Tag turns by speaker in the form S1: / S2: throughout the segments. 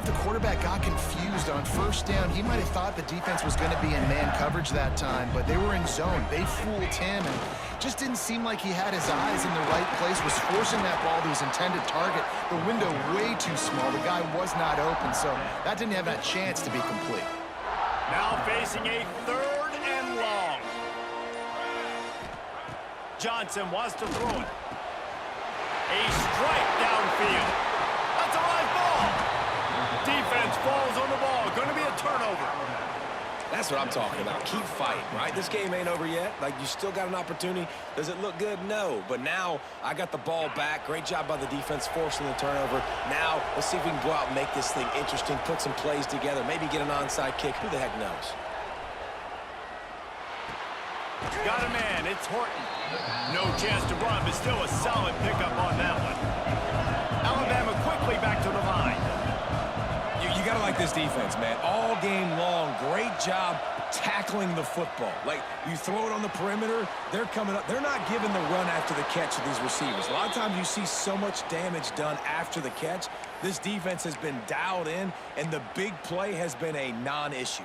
S1: the quarterback got confused on first down. He might have thought the defense was going to be in man coverage that time, but they were in zone. They fooled him, and just didn't seem like he had his eyes in the right place, was forcing that ball to his intended target. The window way too small. The guy was not open, so that didn't have that chance to be complete.
S2: Now facing a 3rd and long. Johnson wants to throw it. A strike downfield. That's a live ball. Defense falls on the ball. Going to be a turnover.
S3: That's what I'm talking about. Keep fighting, right? This game ain't over yet. Like, you still got an opportunity. Does it look good? No. But now I got the ball back. Great job by the defense forcing the turnover. Now let's see if we can go out and make this thing interesting, put some plays together, maybe get an onside kick. Who the heck knows?
S2: Got a man. It's Horton. No chance to run, but still a solid pickup on that one. Alabama quickly back to the line.
S3: You got to like this defense, man. All game long, great job tackling the football. Like, you throw it on the perimeter, they're coming up. They're not giving the run after the catch to these receivers. A lot of times you see so much damage done after the catch. This defense has been dialed in, and the big play has been a non-issue.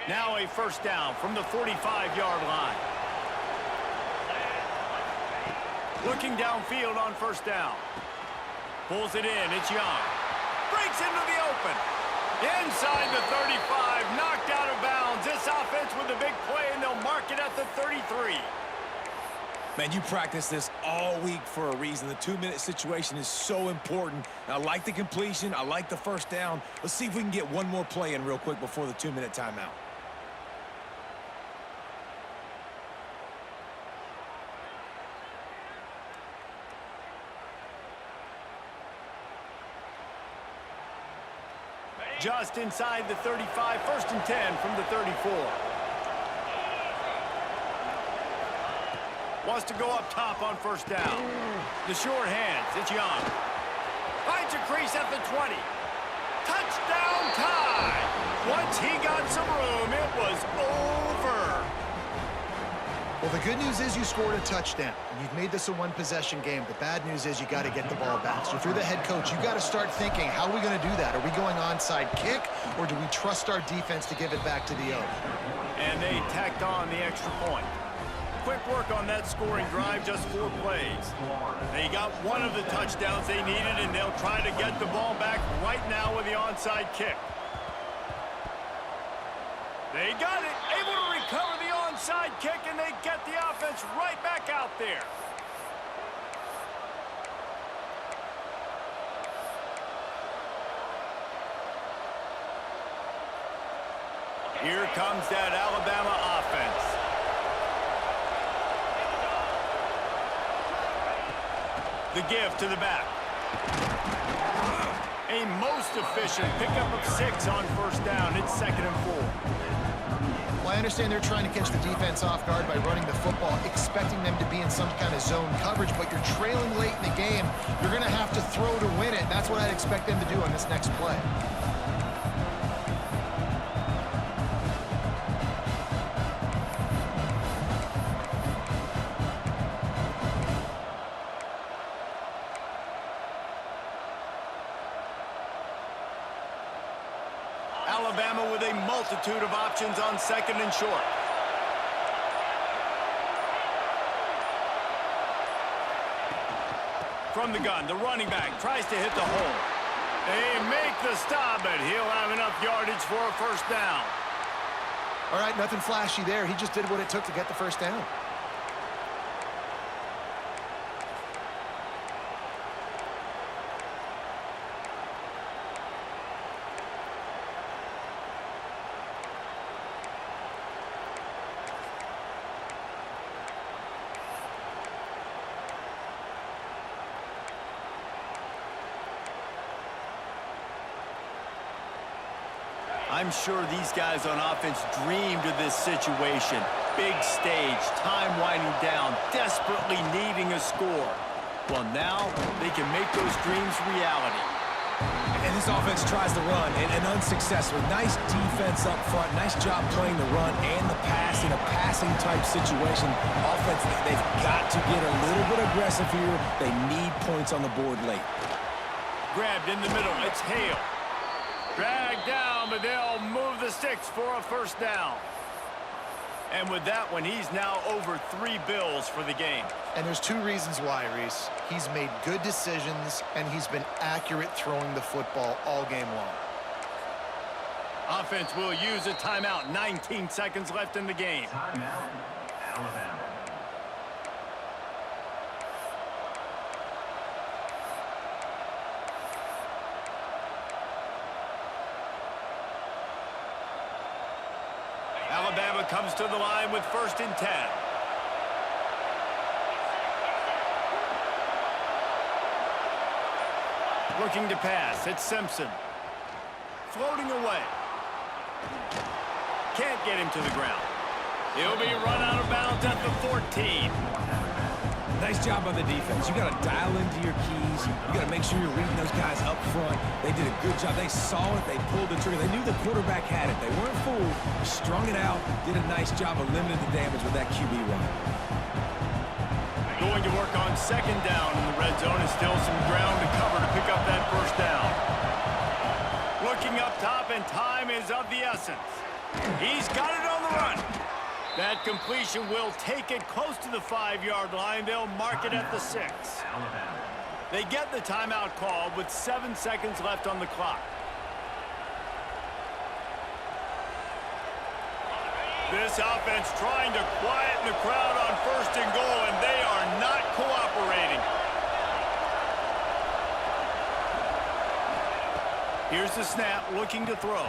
S2: Now a first down from the 45-yard line. Looking downfield on first down. Pulls it in. It's Young. Breaks into the open. Inside the 35. Knocked out of bounds. This offense with a big play, and they'll mark it at the 33.
S3: Man, you practice this all week for a reason. The 2-minute situation is so important. I like the completion. I like the first down. Let's see if we can get one more play in real quick before the 2-minute timeout.
S2: Just inside the 35, 1st and 10 from the 34. Wants to go up top on first down. The short hands, it's Young. Finds a crease at the 20. Touchdown tie! Once he got some room, it was over.
S1: Well, the good news is you scored a touchdown. You've made this a one-possession game. The bad news is you got to get the ball back. So if you're the head coach, you got to start thinking, how are we going to do that? Are we going onside kick, or do we trust our defense to give it back to the owner?
S2: And they tacked on the extra point. Quick work on that scoring drive, just 4 plays. They got one of the touchdowns they needed, and they'll try to get the ball back right now with the onside kick. They got it, able to recover the onside kick, and they get the offense right back out there. Here comes that Alabama offense. The give to the back. A most efficient pickup of 6 on first down. It's 2nd and 4.
S1: Well, I understand they're trying to catch the defense off guard by running the football, expecting them to be in some kind of zone coverage, but you're trailing late in the game. You're going to have to throw to win it. That's what I'd expect them to do on this next play.
S2: Alabama with a multitude of options on 2nd and short. From the gun, the running back tries to hit the hole. They make the stop, but he'll have enough yardage for a first down.
S1: All right, nothing flashy there. He just did what it took to get the first down.
S2: I'm sure these guys on offense dreamed of this situation. Big stage, time winding down, desperately needing a score. Well, now they can make those dreams reality.
S3: And this offense tries to run, and unsuccessfully. Nice defense up front. Nice job playing the run and the pass in a passing-type situation. Offense, they've got to get a little bit aggressive here. They need points on the board late.
S2: Grabbed in the middle. It's Hale. Dragged down, but they'll move the sticks for a first down. And with that one, he's now over 3 bills for the game.
S1: And there's 2 reasons why, Reese. He's made good decisions, and he's been accurate throwing the football all game long.
S2: Offense will use a timeout. 19 seconds left in the game.
S4: Timeout, Alabama.
S2: Alabama comes to the line with 1st and 10. Looking to pass. It's Simpson. Floating away. Can't get him to the ground. He'll be run out of bounds at the 14.
S3: Nice job on the defense. You got to dial into your keys. You got to make sure you're reading those guys up front. They did a good job. They saw it. They pulled the trigger. They knew the quarterback had it. They weren't fooled. Strung it out. Did a nice job of limiting the damage with that QB run.
S2: Going to work on 2nd down in the red zone. And still some ground to cover to pick up that 1st down. Looking up top, and time is of the essence. He's got it on the run. That completion will take it close to the 5-yard line. They'll mark it at the 6. They get the timeout called with 7 seconds left on the clock. This offense trying to quieten the crowd on 1st and goal, and they are not cooperating. Here's the snap, looking to throw.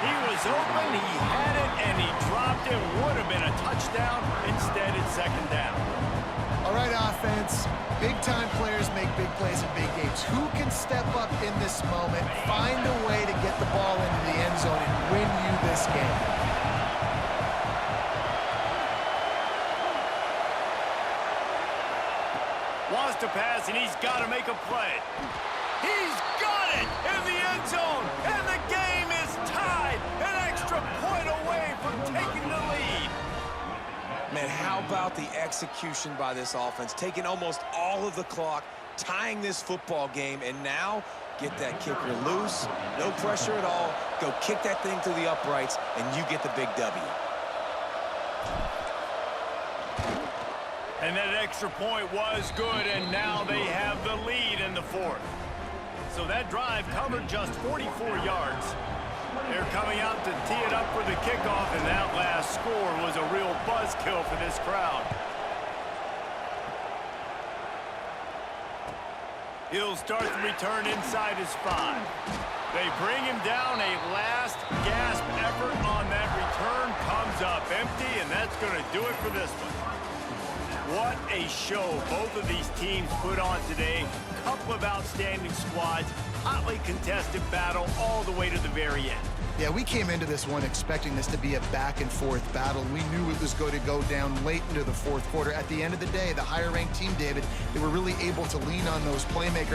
S2: He was open, he had it, and he dropped it. Would have been a touchdown. Instead, it's 2nd down.
S1: All right, offense. Big-time players make big plays in big games. Who can step up in this moment, find a way to get the ball into the end zone, and win you this game?
S2: Wants to pass, and he's got to make a play. He's got it in the end zone, and the game is tied. An extra point away from taking the lead.
S3: Man, how about the execution by this offense? Taking almost all of the clock, tying this football game, and now get that kicker loose. No pressure at all. Go kick that thing through the uprights, and you get the big W.
S2: And that extra point was good, and now they have the lead in the 4th. So that drive covered just 44 yards. They're coming out to tee it up for the kickoff, and that last score was a real buzzkill for this crowd. He'll start the return inside his 5. They bring him down. A last gasp effort on that return comes up empty, and that's going to do it for this one. What a show both of these teams put on today. Couple of outstanding squads, hotly contested battle all the way to the very end.
S1: Yeah, we came into this one expecting this to be a back-and-forth battle. We knew it was going to go down late into the 4th quarter. At the end of the day, the higher-ranked team, David, they were really able to lean on those playmakers